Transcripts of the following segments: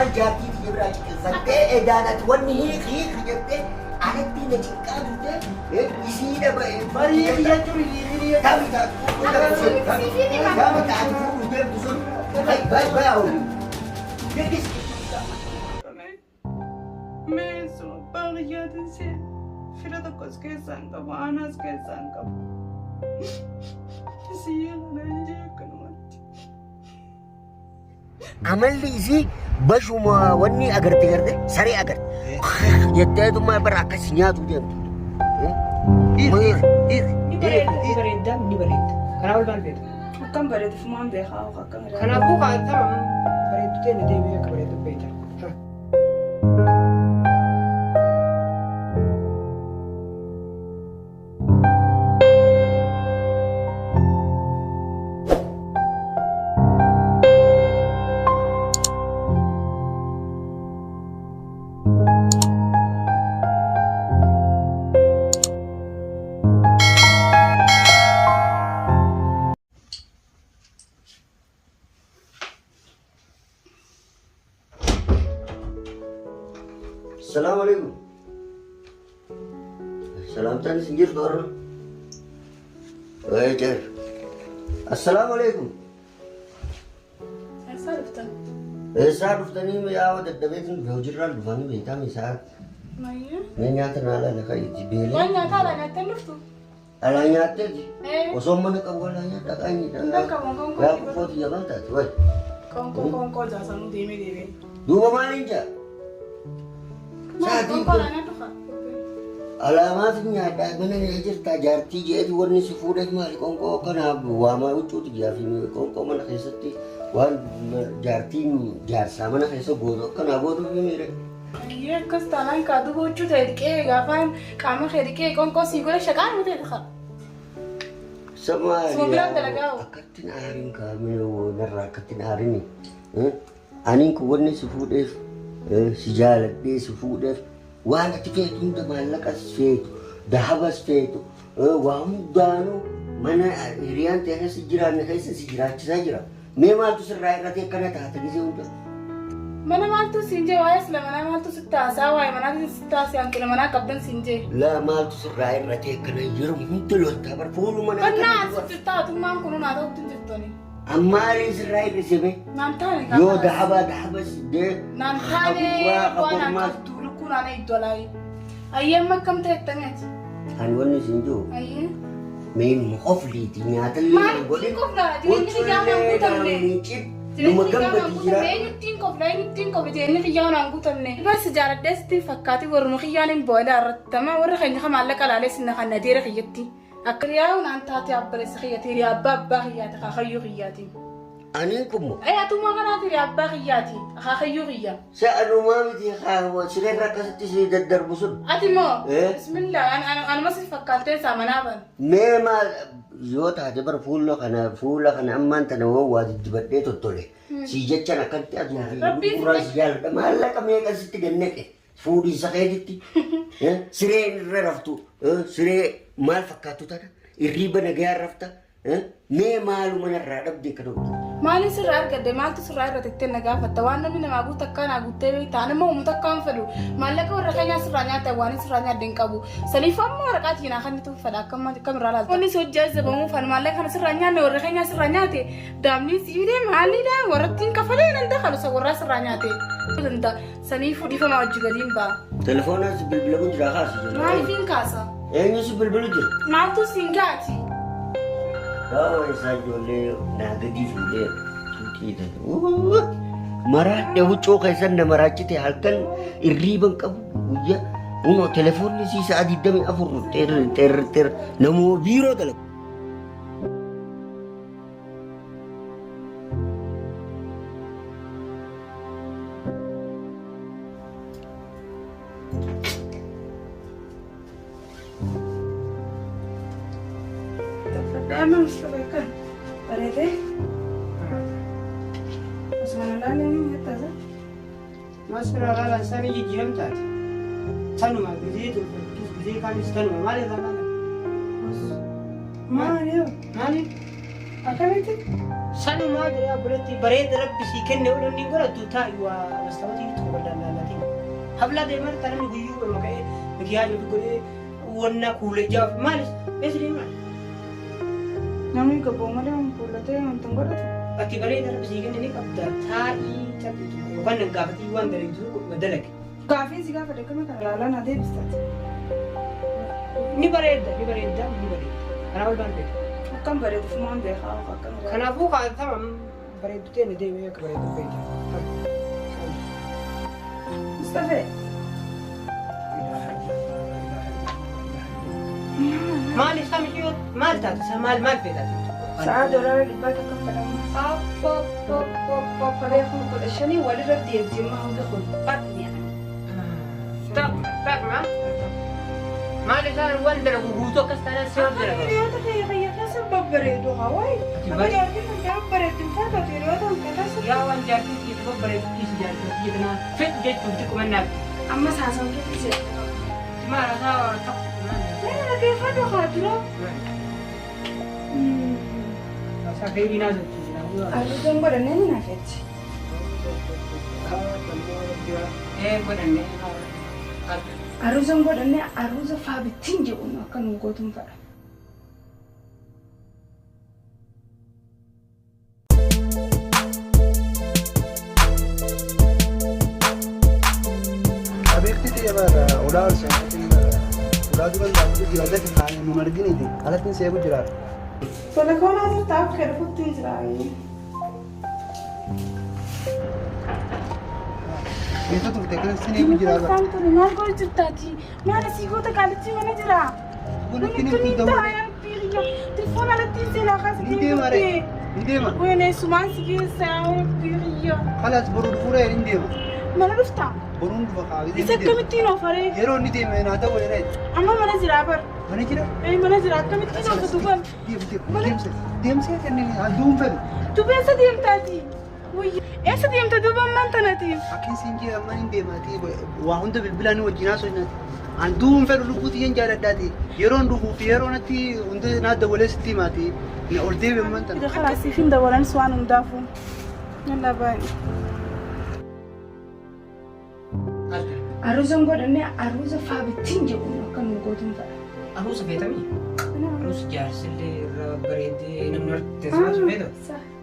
maal jaartii biyya biraa ciqilfattee edaanati wanni hiik jettee anatti na cinqaa turte isiidha ba'e barii jechuun hiriiree taami taatu fuudhu deemtu sun bayaa oolu deegis meeso baay'aadha ishee fira tokkos keessaan qabu aanaas keessaan qabu isii yaala ishee akkanumatti. amalli isii bashuma wanni agarte saree agarte jetteetuma bara akkas nyaatu deemtu. Ni bareedda. Kanaaf ol maal beektu? Akkam bareedu fumaan beekaa akkam bareedu. Kanaafuu kaa'ataa bareeddu ta'e na deebi'ee akka bareedu beekta. Assalamualaikum. Salam tan sinjir dor. Wajar. Assalamualaikum. Saya duftani me yawa daddabetun bewjirran dufani be ta misal. Maya? Me nyata nala na kai jibele. Wanya ta la nyata luftu. Ala nyata ji. Osom mana ka wala nyata kai ni dan. Ya ku foti ya banta tuai. Kongko jasa nu deme. Duma malinja. Kongko la nyata ka. Alamat nyata mana ni jirta jarti je tu warni si fudet mali kongko kana wama ucu ti jafi ni kongko mana kesati wan jarti jarsa mana keso godo kana godo ni mere. Iya kas talan kadu bochu tedike gafan kama khedike kongko sigole shakan mute dakha. Sama Sembilan dalagau. Akatin arin kami narra akatin arin ni. Anin ku warni si fudet si jalat de si fudet وانا تفيت انت مالك اسفيت ذهب اسفيت وهم دانو منا ريان تهس جيران هيس سجرا تسجرا مي مال تسرع راتي كنا تحت جيزي انت mana maltu sinje wayas la mana maltu sitta sawa mana sitta siang kila mana kapten sinje لا مال تسرع راتي كنا يرم انت لو تبر فول منا kana sitta tu mam kunu na to tinjitoni اما لي سرع رسمي nantane يو ذهب سده nantane wana kaptulu kuna na idolai ayyam makam te tangat ان وني سنجو ayye مين مخفلي تنيات اللي ما kofla jini kijana ngutamne لما كم بتجرا Tin ko bejeni khiyana ngutamne bas jarat desti fakati warmu khiyana boyda rattama war khanya khamalla kala lesna khanna dire khiyati akriya un anta ta abres khiyati ri abba khiyati khayyu khiyati انكم ay atuma kana ri abba khiyati khayyu khiyya سالوا ما بدي خاوه سرير ركزت سيد الدربسون atimo إيه؟ bismillah ana masih fakkalte samanaban ميما يوت هتبر فول لك انا فول لك انا اما انت نو وادي بدي تطلع سيجت انا كنت ربي ادي راس جال ما لك ميك است جنك فودي سخيدتي سري رفتو سري مال فكاتو تانا الريبه نجا رفتا مي مالو من الرادب دي كدو mali sirar gadde maltu sirar ratette naga fatta wanna mina magu takkana gutte be tane mo mutakkan fadu malaka warra kanya siranya ta wani siranya den kabu salifam mo rakati na khanni tu fada kam kamera la woni so jazza ba mu fan malaka kana siranya ne warra kanya siranya te damni sire mali da waratin kafale nan da khalu warra siranya te danda sanifu di fama wajgadin ba تليفونات بالبلغون جرا خاص mali fin kasa ايه نسو بالبلغون maltu singati Oh, sajole nagadi sude tuti da. Mara de hucco kaisan da marachite halkan irriban qabu ya uno telefon ni si saadi dami afur ter namo biro dalak emang sebaiknya parete Osmanala ni hata za Masra la sani jiram tat. Tanu ma bizi kan istanu mali kana. Mario Nani? akalete Sanu maa jira biratti bareeda rabbi sii kenne oolanii godhatu taa'i waa mastaawatii itti bal'aalatiin. Habla deemaa taa'anii guyyuu gama ka'ee mikiyaa jiru godhee wanna kuulee jaaf maalis eessa deemaa? Namni gabboo malee kuulatee wanta hin godhatu. Bakki bareeda rabbi sii kenne ni qabda taa'ii cabbitu yookaan gaafatii waan bareedu dalage. Gaafiin si gaafa deekame kana ilaalaa na deebistaati. Ni bareeda. Kanaa ol baan beeku. Akkam bareeduuf maan beekaa akkam bareedu. Kanaafuu kaa'atama bareedu ta'e deemee akka bareedu beeku. Mustafee. Maal isaa miti maal taate maal feetaati? Sa'a doolaara dhibbaa takka falamu. Falee kun kudha shanii walirra deemtee hanga kun badni. Takma. Maal isaan waan dalagu guutuu akkas taanaan si waan dalagu. Hiriyoota kiyya keessa babbareedu hawaii. Nama jaartii kan jaartii bareedu fakkaatu hiriyoota keessa. Yaa waan jaartii kiyya babbareedu kiisi jaartii kiyya kanaa fedhu jechuun xiqquma naaf. Amma saasaan keessa jira. Maal isaa takku. Dhaggeeffadhu haa dura. Asaa feerii naa sochii. Arruutaan godhannee ni naafetti. Godhannee. Arruutaan godhannee arruuta faabittiin jedhu akka nu gootuun fadha. Abeekti ta'e bara olaansa ulaa duban gaafatu jira gadi kaa'ee nu marginiti alattiin seeku jira. Telefoonaa jirta akka hedduutti hin jiraayee. Keessa turte kan sineeku jira bara. Kan ture maal godhu jirtaati? Maal asii goota qaalitti mana jira? Wanti ni Kun fuudhamu. taa'ee biyya. Telefoona alatti hin seenaa kaasa Ni deema re. Ni deema. Wene sumaan si keessaa biyya. Kalas boruu fuudhee ni deema. Mana dhuftaa? Boruun dhufa kaa'ee Isa akkamittiin oofaree? yeroo inni deeme naa ta'u jedhee. Amma mana jiraa bar. Mana jira. Mana jiraa akkamittiin oofatu bar? Deemsee kanneen halluun fedhu. Duuba eessa deemtaati? Eessa deemta duuba ammaan tanati? Fakkiin siin jira amma hin deemaati waa hunda bilbilaan wajjin haasofnaati. Handuun fedhu lubbuuti hin jaaladhaati. Yeroon dhufuu fi yeroon itti hunda naa dabalee sitti himaati. Ol deebi'e ammaan tana. Khalaasiif hin dabalan waan hundaafuu. Yalla baay'ee. Arruusan godhannee arruusa faabittiin jedhu akka nu gootuun fadha. Aruusa feetamii? Aruusa jaarsillee irra bareedee namni irratti teessumaa sun feetu?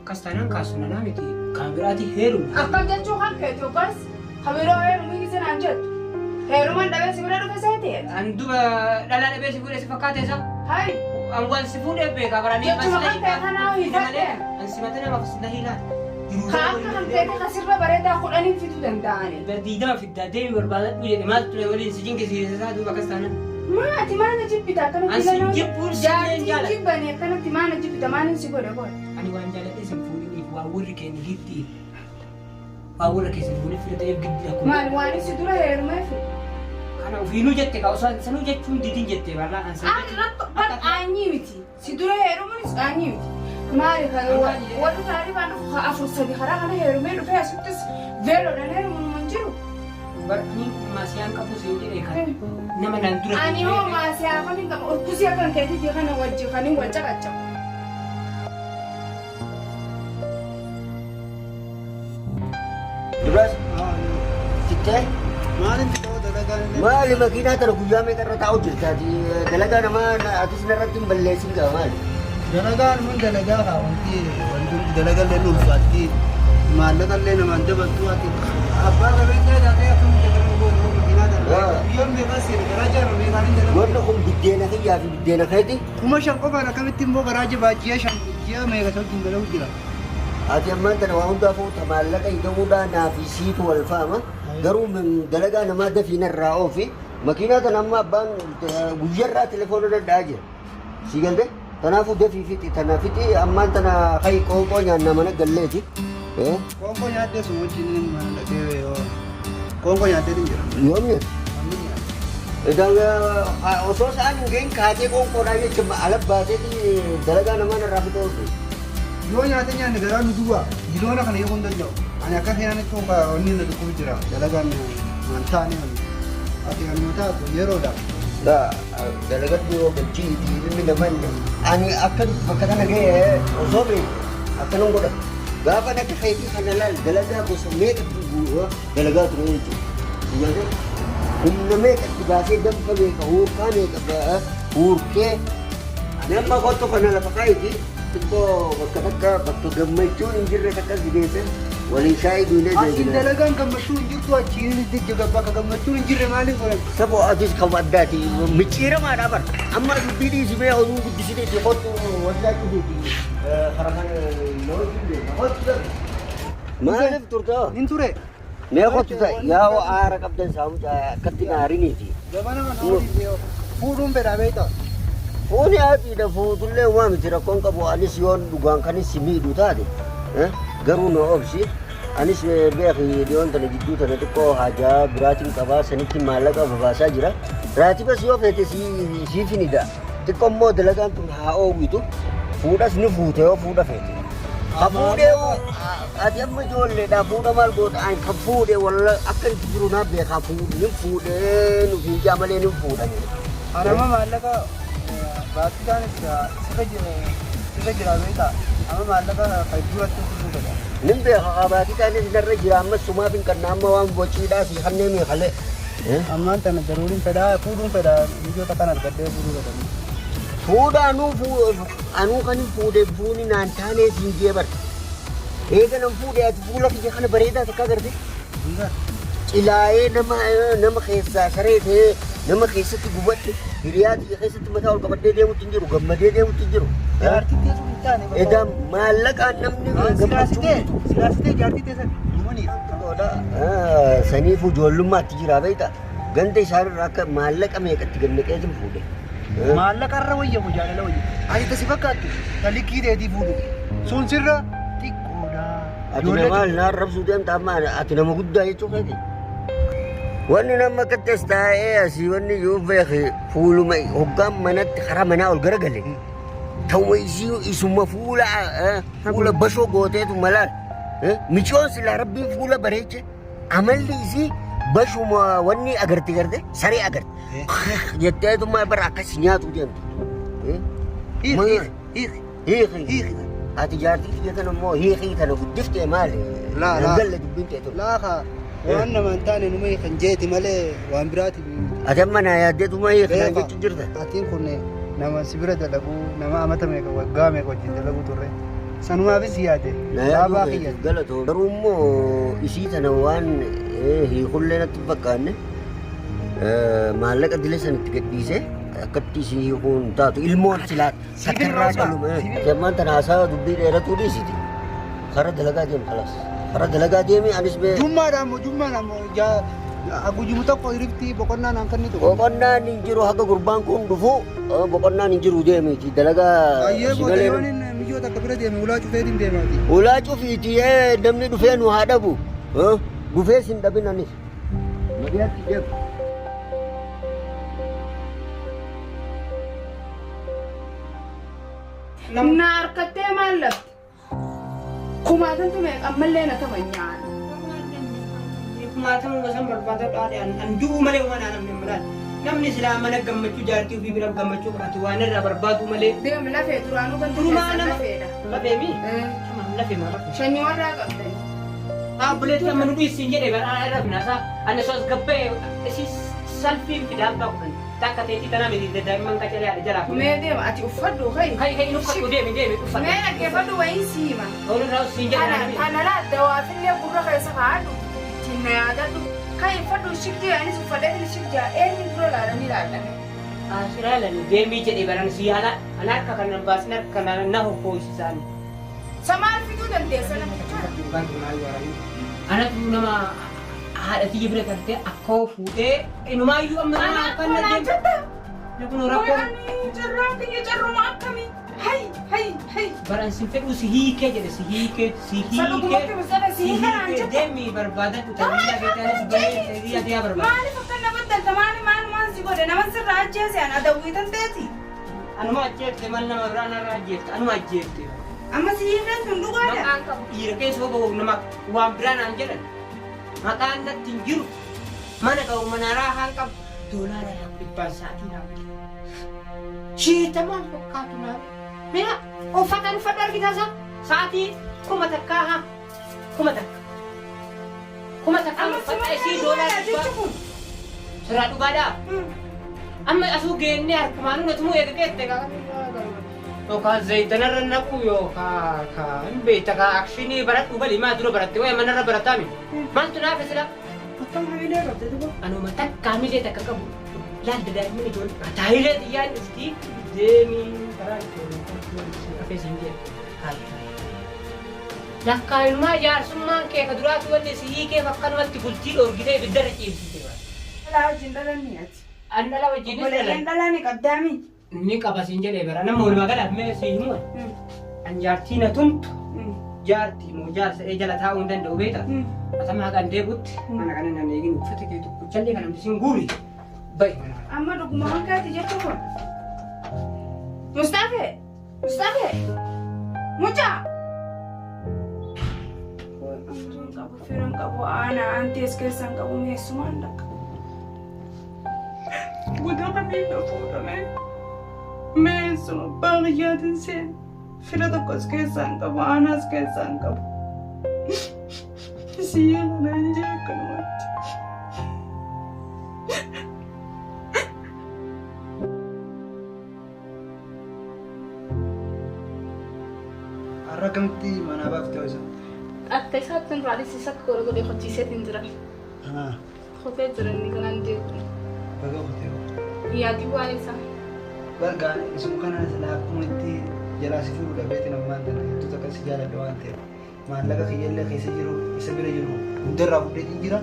Akkas taanaan kaasu nanaa miti kan biraati heeruun. Akka jechuu kan feetu yookaas habiroo heerumii gisee naan jettu. Heerumaan dhabee si bira dhufe seetee? An duba dhalaa dhabee si fuudhee si fakkaate isa? Hayi. An waan si fuudhee beekaa baranii Jechuma kan ta'e kanaa hiifadhe. An si matee namaaf si na hiilaan. Ka akka kan feete kasirra bareedaa kudhanii fituu danda'ani. Diidama fiddaa deemi barbaadadhu jedhe maal ture waliin si jinkisiisaa duuba akkas taanaan. Maati maana jibbita akkanatti An si jibbuun si jaartii jaalladha. jibbanii akkanatti maana jibbita maaliin si godhe godhe. Ani waan jaalladhee si fuudhiniif waan warri keenya gitti. Waan warra keessa fuudhee filatee giddi akkuma. Maali waan isi dura heerumee fi. Kana ofiinuu jette kaa osoo sanuu jechuun didin jette bal'aa an san. Ani rakko badhaanyii miti. Si dura heerumuunis dhaanyii miti. Maali kan warri taa'anii waan afur sadi karaa kana heerumee dhufee asittis veeloodhaan heerumuun hin jiru. Barni maasiyaan qabu si jedhee kan nama naan dura. Ani hoo maasiyaa kan hin qabu urkusii akkan keetii kana wajji kan hin wal caqacabu. Duras, sittee Maalin ta'uu dalagaan maali makiinaa tana guyyaa meeqa irra taa'u jirtaati? Dalagaa namaa atis narratti hin balleessin gaa maali? dalagaan mun dalagaa kaa wanti dalagallee nu ulfaatti maallaqallee namaan dabaltu ati abbaa qabeenyaa taatee akkam dalagan goonu makiinaa dalagaa biyyoon meeqaa seene garaa jaarra meeqaan hin dalagu. Wanni kun biddeena kiyyaa fi biddeena keeti. Kuma shan qofaan akkamitti immoo garaa jabaa ji'a shan ji'a meeqa ta'utti hin dalagu jira. Ati ammaan tana waa hundaafuu maallaqa hidhamuudhaan naa fi siitu wal faama. Garuu dalagaa namaa dafiina irraa oofi makiinaa tana amma abbaan guyyarraa telefoona dadhaa jira. Si galte? Kanaafuu dafii fixi tana fixi ammaan tana kayi qoonqoo nyaannaa mana galleeti. Qoonqoo nyaaddee sun wajjin maallaqee qoonqoo nyaaddee hin jira. Yoomni osoo isaan hin ga'in kaatee qoonqoodhaan jechuun ala baateeti dalagaa namaa irraa fixoo oolu. Yoo nyaata nyaanne garaa nu duwwaa giloona kana eeguu hin danda'u. Ani akka seenanitti wanni na dhukkuu jira dalagaan waan taane ati kan nu taatu yeroodha. Dalagaa yoo galchii ilmi namaa ani akka bakka kana ga'e osoo beeku akkanum godha. Gaafa akka keetii kana laal dalagaa gosa meeqatti dalagaa ture jechuudha. Humna meeqatti baasee dabba meeqa huurkaa meeqa huurkee nama kottu kana lafa kaayiti xiqqoo bakka takka bakka gammachuun hin jirre takka sigeesse waliin shaayii duunee Asin dalagaan gammachuu hin jirtu achiin itti bakka gammachuun hin jirre maaliif godhan? Sabo atis kan addaati micciiramaadha bar amma dubbii dhiisibee oduu guddisitee itti kottu waldaa cufiiti karaa kana yoo jille kottu maaliif turtaa? Hin ture. Mee kottu ta'a yaa aara qabdan saamuca akkatti naariniiti. Gabana mana fuudhuun fedhaa beektaa? Fuuni haatiidha fuutullee waa miti rakkoon qabu anis yoon dhugaan kanis miidhu taate garuu na obsi anis beeki dhiyoon tana jidduu tana xiqqoo haajaa biraatiin qabaa sanitti maallaqa babaasaa jira raatibas yoo feete siifinidha xiqqoo immoo dalagaan tun haa oowwitu fuudhas ni fuute yoo fuudha feete ka fuudhee ati amma ijoolleedha fuudha maal goota an kan fuudhee walla akka itti jiru naa beekaa fuudhin fuudhee nufi jaamalee ni fuudhani. Anama maallaqa baasitaanis sirra jira beektaa? Amma maallaqa fayyaduratti fuudhuu fedha. Nin beeka qabaatii taanis narra jira ammas sumaaf hin kannaa amma waan bociidhaa fi kanneen meeqalee. Ammaan tana daruuriin fedhaa fuudhuun fedha biyyoota kan argadhee fuudhuu fedhanii. Fuudha anuu kan hin fuudhee fuuni naan taanee siin jeebar. Eega nan fuudhee ati fuula kiyya kana bareedaa takka agarte. Cilaayee nama keessaa sareetee nama keessatti gubadhe hiriyaa kiyya keessatti mataa ol qabadhee deemutti hin jiru gammadee deemutti hin jiru. Jaartittii sun hin taane. Egaa maallaqaan namni gammachuu silaasitee jaartittii san dhumaniif. Saniifuu ijoollummaatti jira beektaa ganda isaanirraa akka maallaqa meeqatti gannaqee sin fuudhe. Maallaqa irra wayyamu jaalala wayyamu. Ati tasi fakkaatti talikii dheedii fuudhu. Sun sirra xiqqoodha. Ati nama naan rabsuu deemta amma ati nama guddaa jechuu keeti. Wanni nama akkattis taa'ee asii wanni yoo beeke fuuluma hoggaan manatti karaa manaa ol garagale. Ta'u isuma fuula bashoo gooteetu malaal. Michoon silaa rabbiin fuula bareeche amalli isii bashuma wanni agarti garte saree agarte. Jetteetuma bara akkas nyaatu deemtu. Hiiki. Ati jaartii kiyya kana immoo hiikii kana guddiftee maali? Galle dubbiin teetu. Laakaa waan nama hin taane numa hiikan jeeti malee waan biraati. Ati amma naa yaaddeetuma hiikan jechuun jirta. Atiin kun nama sibira dalagu nama amata meeqa waggaa meeqa wajjin dalagu turre. Sanumaafis yaade. Dhaabaa kiyya. Galatoo. Garuu immoo isii tana waan hiikullee natti fakkaanne maallaqa dilee sanitti gadhiisee akkatti isii hiikuun taatu ilmoon silaa sakkarraa qaluma. Jammaan tana haasaa dubbii dheeratuu dhiisiti. Kara dalagaa deemu kalas. Kara dalagaa deemi anis bee. Jummaadhaan Gujimu tokko irratti boqonnaan an kennitu. Boqonnaan hin jiru haga gurbaan kun dhufu boqonnaan hin jiru deemiti dalagaa. Ayyee boqonnaan mijoota akka bira deeme ulaa cufeetiin deemaati. Ulaa cufiiti namni dhufee nu haa dhabu. Dhufee sin dhabin anis. Mariyaatti deemu. Na harkattee maal lafti? Kumaatantu meeqa ammallee na taphanyaan. Maatamu masan barbaada dhaadhaan an du'u malee waan namni malaan namni silaa mana gammachuu jaartii ofii bira gammachuu qabatu waan irraa barbaadu malee Deem lafee duraanuu kan turumaa nama lafeedha. lafee mi lafee maa lafee Shanyii warraa qabdani. buleetti amma nu dhiisin jedhee bara rafna isaa anna soos gabbee isis salfiin fidaabaa kunan takka teetii tanaa miti daa'imman qacalee haadha jalaa kun Mee deema ati uffadhu kai. kai inni uffatu deemi uffatu Mee dhaggeeffadhu wayii siima. oolirraa siin jedhee Kana laadda waafillee gurra keessa kaa'adhu. Ittiin yaadadhu. Kan uffadhu shigdee anis uffadheetiin shigdaa eenyu dura laalanii laallame. asiraalani deemii jedhee baran si haala an harka kanan baasin harka kanaan na hokkooyisisaani. Samaan fiduu dandeessa namicha. Anatu nama haadha tiyya bira galtee akkoo fuudhee inumaayyuu amma nama akkan na deemte. Kun rakkoo. Jarraan kiyya jarruma akkamii. Hai. Baran sin fedhu si hiikee jedhe si hiikee. Sadugumatti misala si hiikanaan jetta. Deemii barbaada tajaajila keetaanis baay'ee dhiyaatee barbaada. Maaliif akka nama dalta maal si godhe nama sirraa ajjeese ana dawwiitan teeti. Anuma ajjeefte mal nama biraa narraa ajjeefte anuma ajjeefte. Amma si hiikan sun dhugaadha. Maqaan qabu dhiira keessa hoo nama waan biraa naan jedhan. Maqaan natti hin jiru. Mana qabu manaaraa haan qabu. Doolaara dhibbaan sa'aatii naaf. Shiitamaan fakkaatu naaf. Mira uffata argitaa isaa Sa'aatii kuma takkaa haa. Kuma takka. Kuma takka uffata isii doolaa Sirraa dhugaadhaa? Amma asuu geennee harkumaan nutumuu eegageette yookaan zayitanarra naqu yookaan kan beekta kan akshinii baradhu bali maa dura baratte wayya manarra barataa miti. Maaltu naaf isla? Akkam hamilee qabde duba. Anuma takka hamilee takka qabu. Laalda daa'imman ijoollee taayilee xiyyaan istii deemii karaa ijoollee afeesiin jedhe. Lakkaa ilmaa jaarsummaan kee ka duraatu wanni si hiikee fakkanumatti bultii dhoorgitee ibiddarra ciibsite. Dhala wajjin dhalanii ati. An dhala wajjin Obboleeyyan dhalaa ni qabdaami. Ni qaba siin jedhee bara nama walumaa galaaf mee si himu. An jaartii na tumtu jaartii moo jaarsa jala taa'uu hin danda'u beekta. Atamaa kan deebutti mana kana nan eegin uffata kee tokko callee kan hambisin guuri. Ba'i. Amma dhuguma hanqaati jechuu kun. Mustaafee! Mustaafee! Mucaa! Amriin qabu, firan qabu, aanaa aantees keessan qabu meessumaan dhaqa. Guddaa kamiin na fuudhame. Meessuma baaqiyaatiin seen. Fira tokkos keessaan qabu, aanaas keessaan qabu. Siyyaa kana hin jee akkanumatti. Har'a kamitti manaa baaftee ho'isaa? Atta isaatti raadhis isatti godhe hojjiiseetiin jira. Kotee jira inni kanaan deemu. Baga kotee hoo? Yaadii waan isaa. Bargaan isuma kana silaa akkuma itti jalaa si fuudhu dhabeetiin ammaan tana hedduu takka si jaaladha waan ta'eef maallaqa kiyyaallee keessa jiru isa bira jiru hundarraa fudheetiin jira.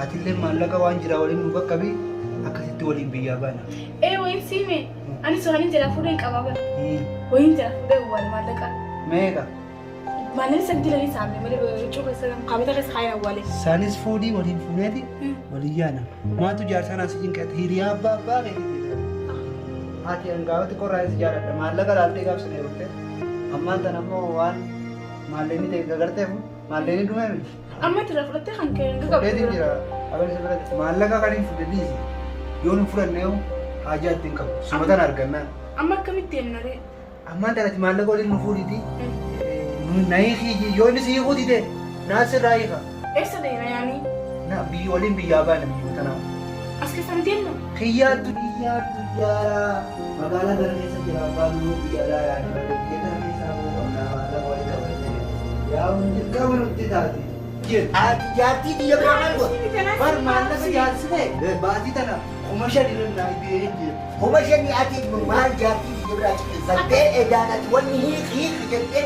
Atillee maallaqa waan jira waliin nu bakka bii akkasitti waliin biyyaa baana. Wayin siime. Ani sohanin jala fuudhee qaba bara. Wayin jala fuudhee wal maallaqa. Meeqa? Maalin santi lani saamne malee cuba isa qabata keessa haaya awwaale. Isaanis fuudhii waliin fuudheeti waliin yaana. Maatu jaarsaan asii jinqate hiriyaa abbaa abbaa keetii. Haati hangaawatti qorraa isa jaaladha. Maallaqa laaltee gaafsine turte. Ammaan tan ammoo waan maalleenii ta'e gagarteef maalleenii dhumee miti. Amma tira fudhattee kan kee hin gabu. Fudheetiin jira. Abalisa biratti maallaqa kan hin fudhe dhiisi. Yoo nu fudhanneewu haajaa ittiin qabu. Sumatan argannaan. Amma akkamitti ennaree? Ammaan tanatti maallaqa waliin nu fuudhiti. Na hiiki yoo inni si hiikuu dide naasirraa hiika. Eessa deema yaanii? Na biyyi waliin biyyaa baana biyyoota nama. As keessan deemna? Kiyyaattu jaaraa magaalaa gara keessa jira baanuu biyyaadhaa yaaduu biyya kana keessaa moo qabnaa maallaqa waliin qabatee yaa hundi qabu nutti taate. Ati jaartii biyya biraan Bar maallaqa jaarsine baatii tana kuma shanii naa ibee jiru. kuma shanii ati maal jaartii biyya biraa ciqilfattee edaanati wanni hiiki jettee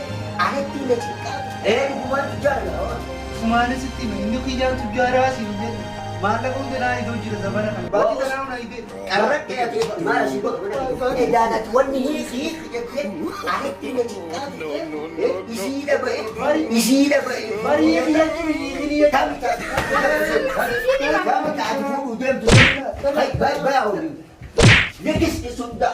anatti na ciqqaa. Dhugumaan jaalala. Sumaanis itti inni kiyyaatu jaaraa siin jedhu maallaqa hundi naa idoo jira zabana kana baatii tanaa naa ibee. Qarratti ati maal asii godhu edaanati wanni hiiki jettee anatti na ciqqaa. Isii dhaba'e isii dhaba'e. Barii kiyyaatu hiikini Tamta ati fuudhuu deemtu. Bayaa olii. Legis isunda